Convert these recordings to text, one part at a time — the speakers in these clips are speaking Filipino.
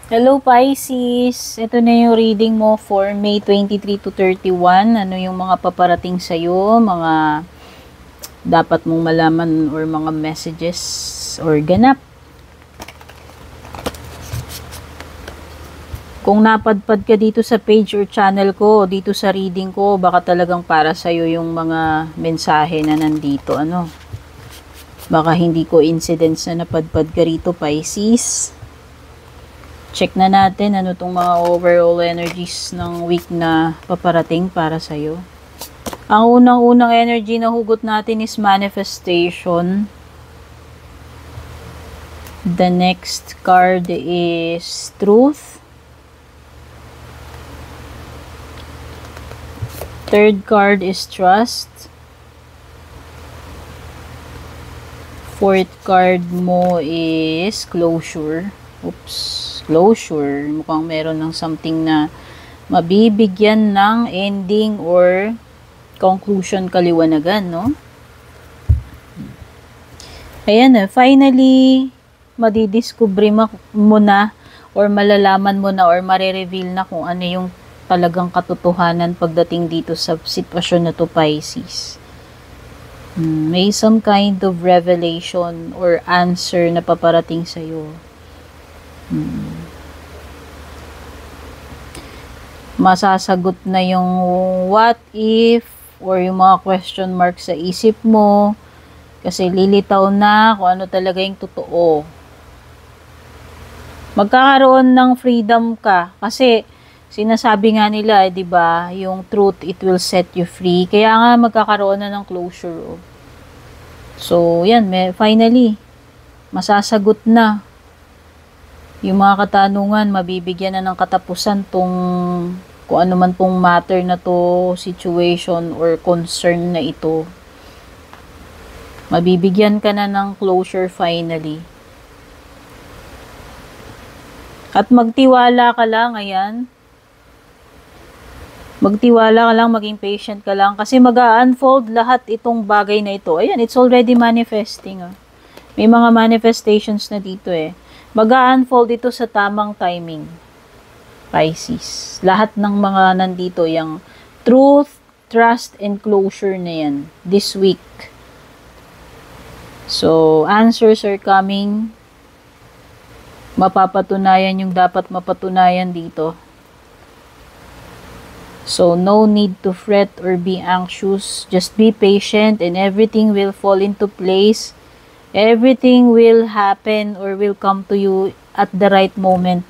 Hello Pisces! Ito na yung reading mo for May 23 to 31. Ano yung mga paparating sa'yo, mga dapat mong malaman or mga messages or ganap. Kung napadpad ka dito sa page or channel ko, dito sa reading ko, baka talagang para sa'yo yung mga mensahe na nandito. Baka hindi coincidence na napadpad ka rito, Pisces. Check na natin ano tong mga overall energies ng week na paparating para sa'yo. Ang unang-unang energy na hugot natin is manifestation. The next card is truth. Third card is trust. Fourth card mo is closure. Oops, closure. Mukhang meron ng something na mabibigyan ng ending or conclusion kaliwanagan, no? Ayan na, finally, madidiscover mo na or malalaman mo na or marireveal na kung ano yung talagang katotohanan pagdating dito sa sitwasyon na to, Pisces. May some kind of revelation or answer na paparating sa'yo. Masasagot na yung what if or yung mga question mark sa isip mo kasi lilitaw na kung ano talaga yung totoo. Magkakaroon ng freedom ka kasi sinasabi nga nila, 'di ba, yung truth, it will set you free. Kaya nga magkakaroon na ng closure. So, yan, finally, masasagot na yung mga katanungan, mabibigyan na ng katapusan kung ano man pong matter na to, situation or concern na ito. Mabibigyan ka na ng closure finally. At magtiwala ka lang, ayan. Magtiwala ka lang, maging patient ka lang. Kasi mag-unfold lahat itong bagay na ito. Ayan, it's already manifesting. May mga manifestations na dito mag-unfold ito sa tamang timing. Pisces. Lahat ng mga nandito, yung truth, trust, and closure na yan. This week. So, answers are coming. Mapapatunayan yung dapat mapatunayan dito. So, no need to fret or be anxious. Just be patient and everything will fall into place. Everything will happen or will come to you at the right moment.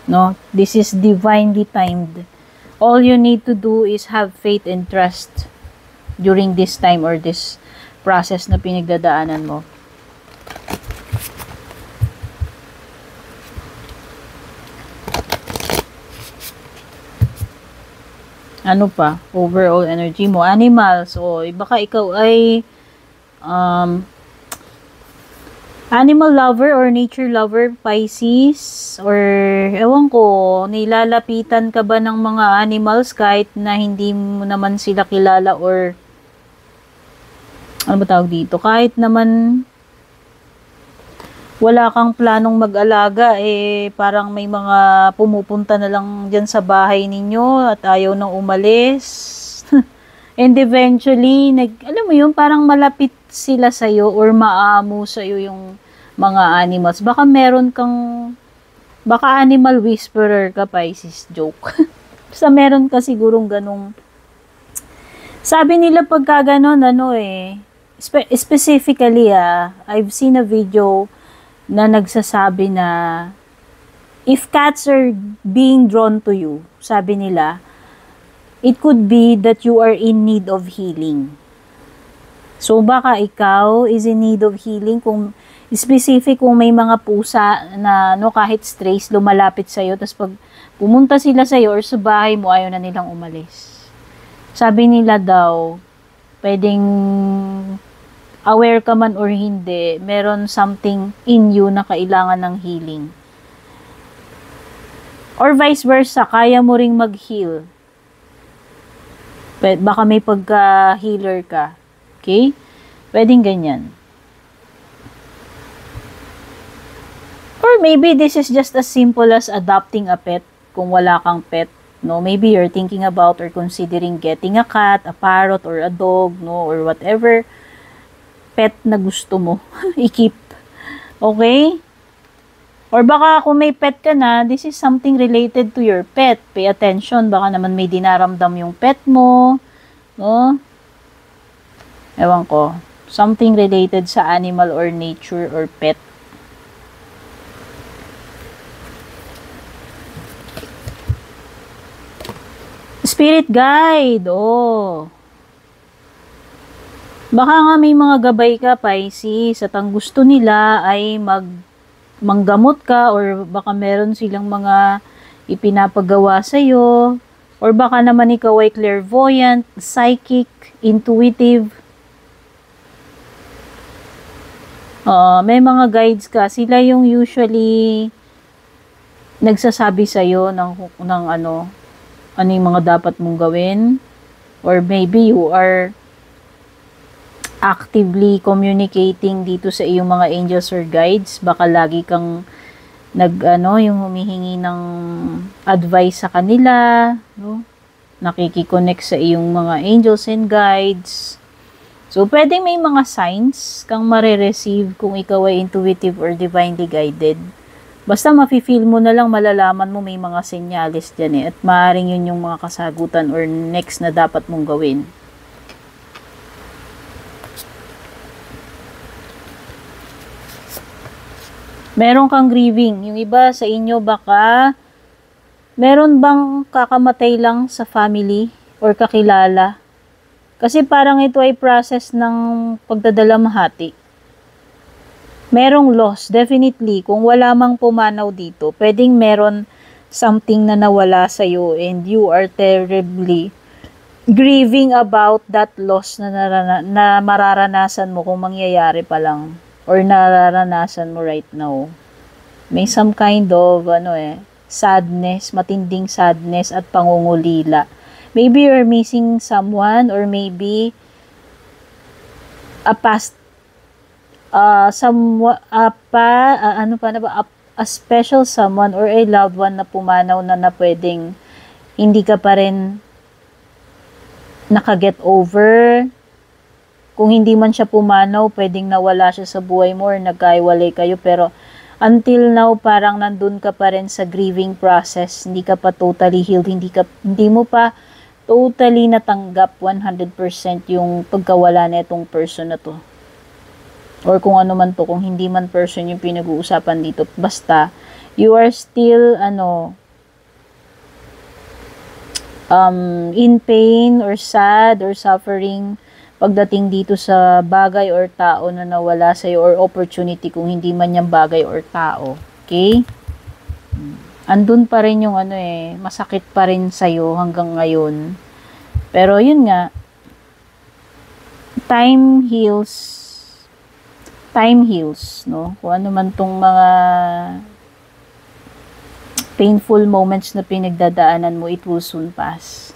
No? This is divinely timed. All you need to do is have faith and trust during this time or this process na pinagdadaanan mo. Ano pa? Overall energy mo. Animals. Baka ikaw ay animal lover or nature lover, Pisces. Or, ewan ko, nilalapitan ka ba ng mga animals kahit na hindi mo naman sila kilala or ano ba tawag dito? Kahit naman wala kang planong mag-alaga, parang may mga pumupunta na lang dyan sa bahay ninyo at ayaw nang umalis. And eventually, alam mo yun, parang malapit sila sa'yo or maamo sa'yo yung mga animals. Baka meron kang, baka animal whisperer ka, Pisces, joke. Basta meron ka sigurong ganong, sabi nila pagka ganon, specifically, I've seen a video na nagsasabi na if cats are being drawn to you, sabi nila, it could be that you are in need of healing. So, baka ikaw is in need of healing kung specific kung may mga pusa na kahit strays lumalapit sa'yo, tapos pag pumunta sila sa'yo or sa bahay mo, ayaw na nilang umalis. Sabi nila daw, pwedeng aware ka man or hindi, meron something in you na kailangan ng healing. Or vice versa, kaya mo ring mag-heal. Baka may pagka-healer ka. Okay? Pwedeng ganyan. Or Or maybe this is just as simple as adopting a pet kung wala kang pet. No, maybe you're thinking about or considering getting a cat, a parrot, or a dog, no, or whatever pet na gusto mo i-keep. Okay? Or baka kung may pet ka na, this is something related to your pet. Pay attention, baka naman may dinaramdam yung pet mo, no? Ewan ko. Something related sa animal or nature or pet. Spirit guide, oh. Baka nga may mga gabay ka, Pisces, at ang gusto nila ay manggamot ka, or baka meron silang mga ipinapagawa sa'yo, or baka naman ikaw ay clairvoyant, psychic, intuitive. May mga guides ka, sila yung usually nagsasabi sa'yo ng ano yung mga dapat mong gawin, or maybe you are actively communicating dito sa iyong mga angels or guides. Baka lagi kang yung humihingi ng advice sa kanila, no? Nakikiconnect sa iyong mga angels and guides. So, pwedeng may mga signs kang marireceive kung ikaw ay intuitive or divinely guided. Basta mafe-feel mo na lang, malalaman mo may mga senyales dyan at maaaring yun yung mga kasagutan or next na dapat mong gawin. Meron kang grieving. Yung iba sa inyo baka meron bang kakamatay lang sa family or kakilala? Kasi parang ito ay process ng pagdadalamhati. Merong loss, definitely. Kung wala mang pumanaw dito, pwedeng meron something na nawala sa'yo and you are terribly grieving about that loss na mararanasan mo kung mangyayari pa lang or nararanasan mo right now. May some kind of sadness, matinding sadness at pangungulila. Maybe you're missing someone, or maybe a past a special someone or a loved one na pumanaw na pwedeng hindi ka pa rin nakaget over. Kung hindi man siya pumanaw, pwedeng nawala siya sa buhay mo or nagkaiwalay kayo, pero until now parang nandun ka pa rin sa grieving process. Hindi ka pa totally healed, hindi mo pa totally natanggap 100% yung pagkawala na itong person na to. Or kung ano man to, kung hindi man person yung pinag-uusapan dito, basta you are still in pain or sad or suffering pagdating dito sa bagay or tao na nawala sa'yo, or opportunity kung hindi man yung bagay or tao. Okay? Andun pa rin yung masakit pa rin sa'yo hanggang ngayon. Pero yun nga, time heals, no? Kung ano man tong mga painful moments na pinagdadaanan mo, it will soon pass.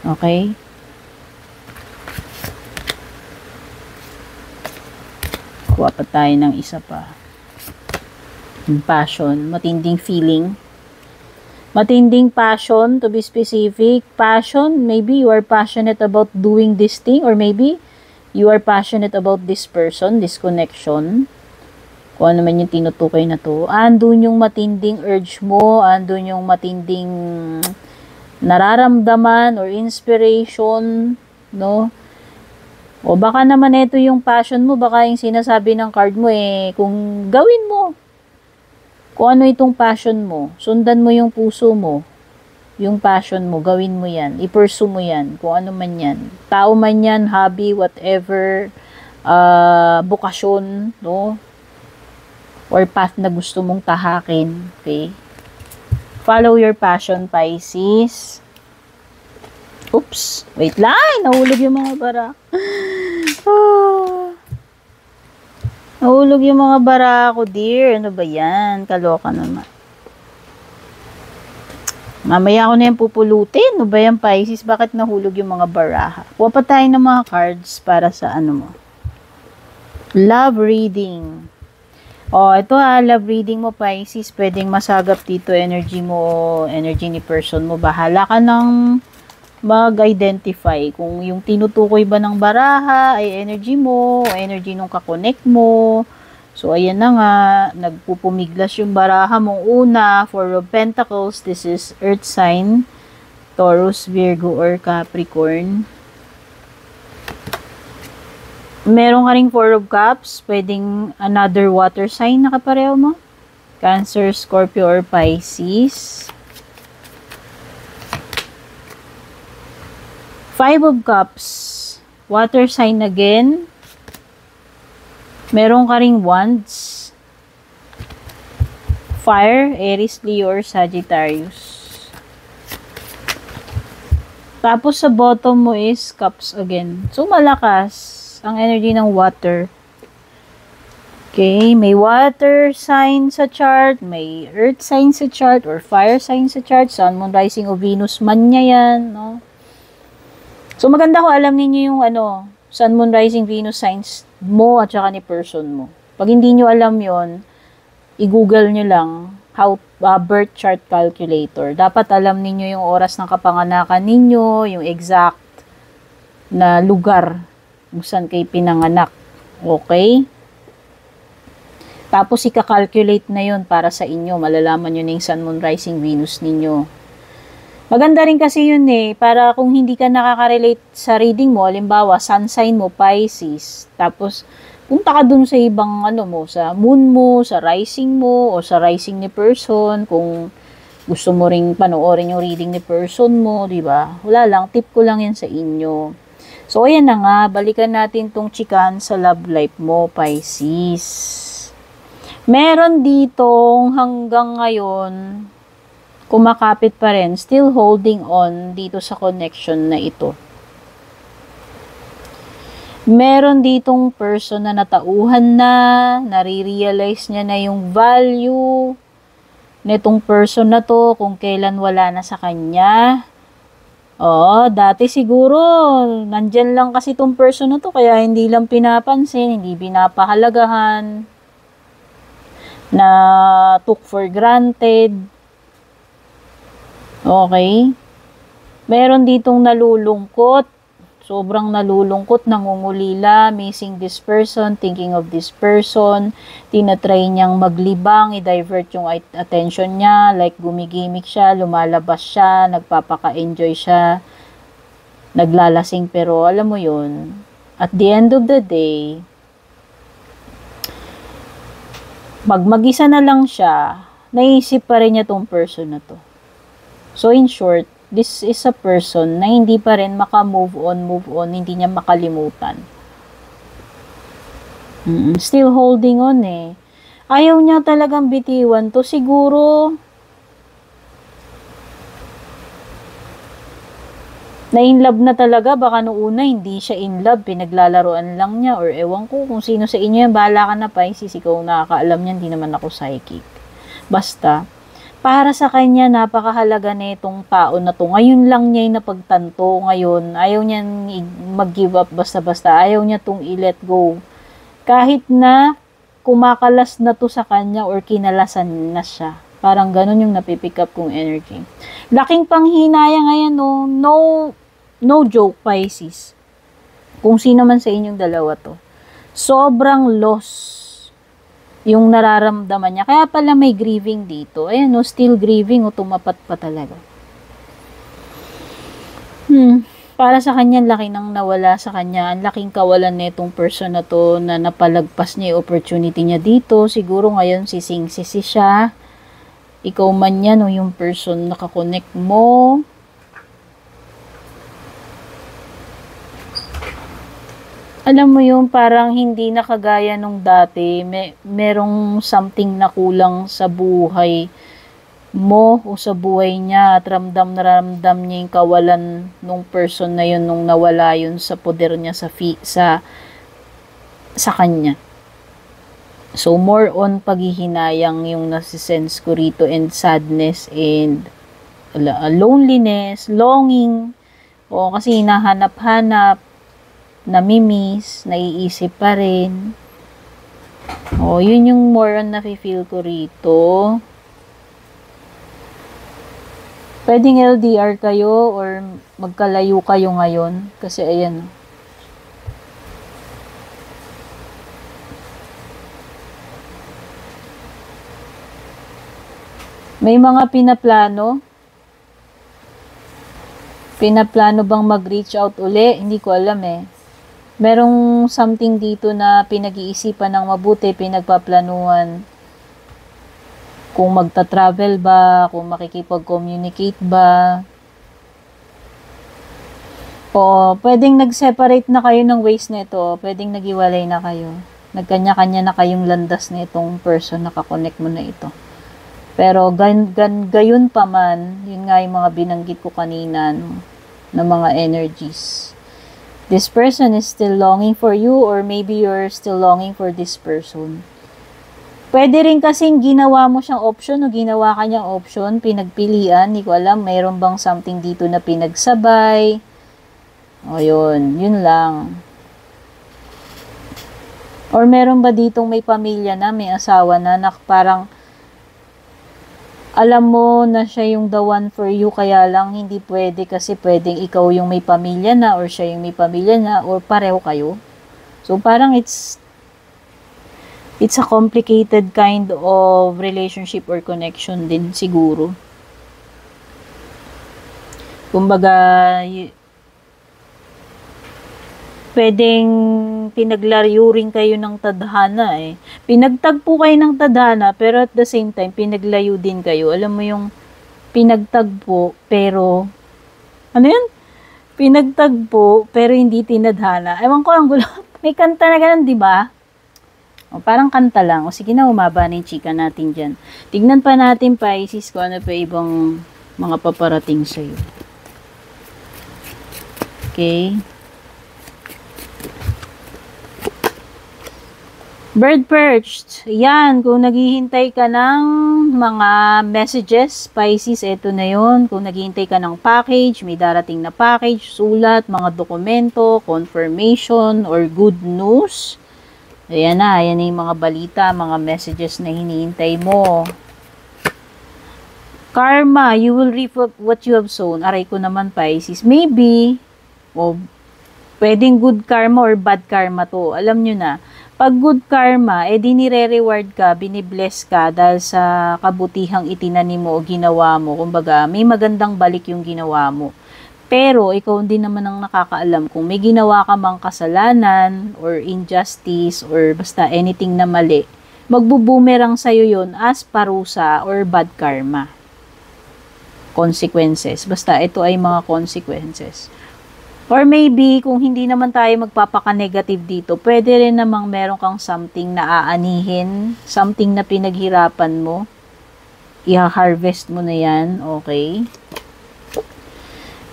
Okay? Kuha pa tayo ng isa pa. Passion, matinding feeling. Matinding passion, to be specific. Passion, maybe you are passionate about doing this thing, or maybe you are passionate about this person, this connection. Kung ano man yung tinutukoy na to. Andun yung matinding urge mo, andun yung matinding nararamdaman or inspiration, no? O baka naman ito yung passion mo, baka yung sinasabi ng card mo kung gawin mo. Kung ano itong passion mo, sundan mo yung puso mo. Yung passion mo, gawin mo yan. I-pursue mo yan. Kung ano man yan. Tao man yan, hobby, whatever, bukasyon, no? Or path na gusto mong tahakin. Okay? Follow your passion, Pisces. Oops. Wait lang. Nahulog yung mga bara. Nahulog yung mga bara ko, dear. Ano ba yan? Kaloka naman. Mamaya ko na yan pupulutin. Ano ba yan, Pisces? Bakit nahulog yung mga baraha? Kuha pa tayo ng mga cards para sa mo. Love reading. Oh, ito love reading mo, Pisces. Pwedeng masagap dito energy mo, energy ni person mo. Bahala ka ng mag-identify kung yung tinutukoy ba ng baraha ay energy mo, o energy nung kakonect mo. So, ayan na nga, nagpupumiglas yung baraha mong una, Four of Pentacles. This is Earth sign, Taurus, Virgo, or Capricorn. Meron ka ring Four of Cups, pwedeng another water sign na kapareho mo. Cancer, Scorpio, or Pisces. Five of Cups, water sign again. Meron ka ring Wands. Fire, Aries, Leo, or Sagittarius. Tapos sa bottom mo is Cups again. So malakas ang energy ng water. Okay, may water sign sa chart, may earth sign sa chart, or fire sign sa chart, sun, moon, rising, o Venus man niya yan, no? So maganda ko alam ninyo yung sun, moon, rising, Venus signs mo at saka ni person mo. Pag hindi nyo alam yon, i-google nyo lang how birth chart calculator. Dapat alam ninyo yung oras ng kapanganakan ninyo, yung exact na lugar kung saan kayo pinanganak. Okay? Tapos ika-calculate na yun para sa inyo. Malalaman nyo na yung sun, moon, rising, Venus ninyo. Maganda rin kasi yun para kung hindi ka nakaka-relate sa reading mo, halimbawa, sun sign mo, Pisces, tapos punta ka dun sa ibang sa moon mo, sa rising mo, o sa rising ni person, kung gusto mo ring panoorin yung reading ni person mo, di ba? Wala lang, tip ko lang yan sa inyo. So, ayan na nga, balikan natin tong chikan sa love life mo, Pisces. Meron ditong hanggang ngayon, kumakapit pa rin, still holding on dito sa connection na ito. Meron ditong person na natauhan na, nare-realize niya na yung value nitong person na to kung kailan wala na sa kanya. Oo, dati siguro, nandyan lang kasi tong person na to, kaya hindi lang pinapansin, hindi pinapahalagahan, na took for granted. Okay? Meron ditong nalulungkot, sobrang nalulungkot, nangungulila, missing this person, thinking of this person, tinatry niyang maglibang, i-divert yung attention niya, like gumigimik siya, lumalabas siya, nagpapaka-enjoy siya, naglalasing, pero alam mo yun, at the end of the day, mag-isa na lang siya, naisip pa rin niya tong person na to. So in short, this is a person na hindi pa rin maka-move on, hindi niya makalimutan. Still holding on Ayaw niya talagang bitiwan to. Siguro, na-in-love na talaga. Baka noong una, hindi siya in-love. Pinaglalaroan lang niya. Or ewan ko kung sino sa inyo yan. Bahala ka na, Pisces. Ikaw nakakaalam niyan. Hindi naman ako psychic. Basta, para sa kanya, napakahalaga na itong tao na to. Ngayon lang niya yung napagtanto. Ngayon, ayaw niya mag-give up basta-basta. Ayaw niya itong i-let go. Kahit na kumakalas na to sa kanya or kinalasan na siya. Parang ganun yung napipick up kong energy. Laking panghinaya ngayon, no joke, Pisces. Kung sino man sa inyong dalawa to. Sobrang loss yung nararamdaman niya. Kaya pala may grieving dito. Ayan, still grieving, tumapat pa talaga. Para sa kanya, laki nang nawala sa kanya. Ang laking kawalan nitong person na to na napalagpas niya yung opportunity niya dito. Siguro ngayon sising-sisi siya. Ikaw man yan, yung person nakakonect mo. Alam mo yung parang hindi na kagaya nung dati, merong something na kulang sa buhay mo o sa buhay niya at ramdam niya yung kawalan nung person na yun nung nawala yun sa poder niya sa kanya. So more on paghihinayang yung nasisense ko rito, and sadness and loneliness, longing. O kasi hinahanap-hanap, namimiss, naiisip pa rin. Oh, yun yung more on nafe-feel ko rito. Pwedeng LDR kayo or magkalayo kayo ngayon. Kasi ayan. May mga pinaplano. Pinaplano bang mag-reach out uli? Hindi ko alam eh. Merong something dito na pinag-iisipan ng mabuti, pinagpaplanuhan. Kung magta-travel ba, kung makikipag-communicate ba. O, pwedeng nag-separate na kayo ng ways nito. Pwedeng naghiwalay na kayo. Nagkanya-kanya na kayong landas nitong person na kakonect mo na ito. Pero gayon pa man, yun nga yung mga binanggit ko kanina, no, na mga energies. This person is still longing for you or maybe you're still longing for this person. Pwede rin kasing ginawa mo siyang option o ginawa ka niyang option, pinagpilian, hindi ko alam, mayroon bang something dito na pinagsabay. O yun lang. Or meron ba ditong may pamilya na, may asawa na, parang alam mo na siya yung the one for you, kaya lang hindi pwede kasi pwedeng ikaw yung may pamilya na or siya yung may pamilya na or pareho kayo. So parang it's a complicated kind of relationship or connection din siguro. Kumbaga, pwedeng pinaglayo rin kayo ng tadhana eh. Pinagtagpo kayo ng tadhana, pero at the same time, pinaglayo din kayo. Alam mo yung pinagtagpo, pero, ano yun? Pinagtagpo, pero hindi tinadhana. Ewan ko, ang gulo. May kanta na ganun, di ba? O, parang kanta lang. O, sige na, umaba na yung chika natin dyan. Tignan pa natin, Pisces, kung ano pa ibang mga paparating sa'yo. Okay. Bird perched. Yan, kung naghihintay ka ng mga messages, Pisces, eto na yon. Kung naghihintay ka ng package, may darating na package, sulat, mga dokumento, confirmation, or good news. Ayan na, yan yung mga balita, mga messages na hinihintay mo. Karma, you will reap what you have sown. Aray ko naman, Pisces. Maybe, pwedeng good karma or bad karma to. Alam nyo na. Pag good karma, di nire-reward ka, binibless ka dahil sa kabutihang itinanim mo o ginawa mo. Kumbaga, may magandang balik yung ginawa mo. Pero, ikaw din naman ang nakakaalam kung may ginawa ka mang kasalanan or injustice or basta anything na mali, magbubumerang sa'yo yun as parusa or bad karma. Consequences. Basta, ito ay mga consequences. Or maybe, kung hindi naman tayo magpapaka-negative dito, pwede rin namang meron kang something na aanihin, something na pinaghirapan mo, i-harvest mo na yan, okay?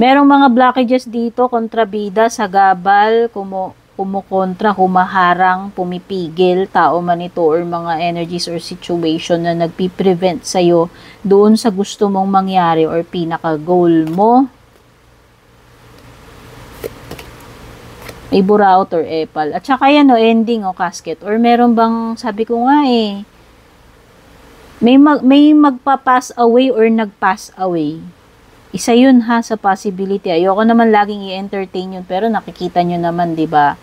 Merong mga blockages dito, kontrabida, sagabal, kumukontra, humaharang, pumipigil, tao man ito, or mga energies or situation na nagpiprevent sa'yo doon sa gusto mong mangyari or pinaka-goal mo. May buraot or epal. At saka yan ending o casket. Or meron bang, sabi ko nga may magpa-pass away or nag-pass away. Isa yun ha sa possibility. Ayoko naman laging i-entertain yun, pero nakikita nyo naman, di ba?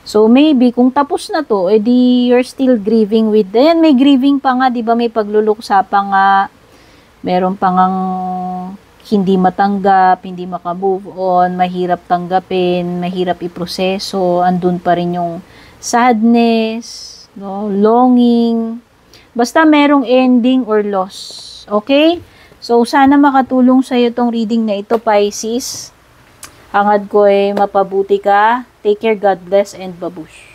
So maybe kung tapos na to, edi you're still grieving with them. May grieving pa nga, di ba? May pagluluksa pa nga. Meron pa ngang hindi matanggap, hindi makamove on, mahirap tanggapin, mahirap iproseso, andun pa rin yung sadness, no, longing. Basta merong ending or loss. Okay? So, sana makatulong sa'yo tong reading na ito, Pisces. Hangad ko mapabuti ka. Take care, God bless, and babush.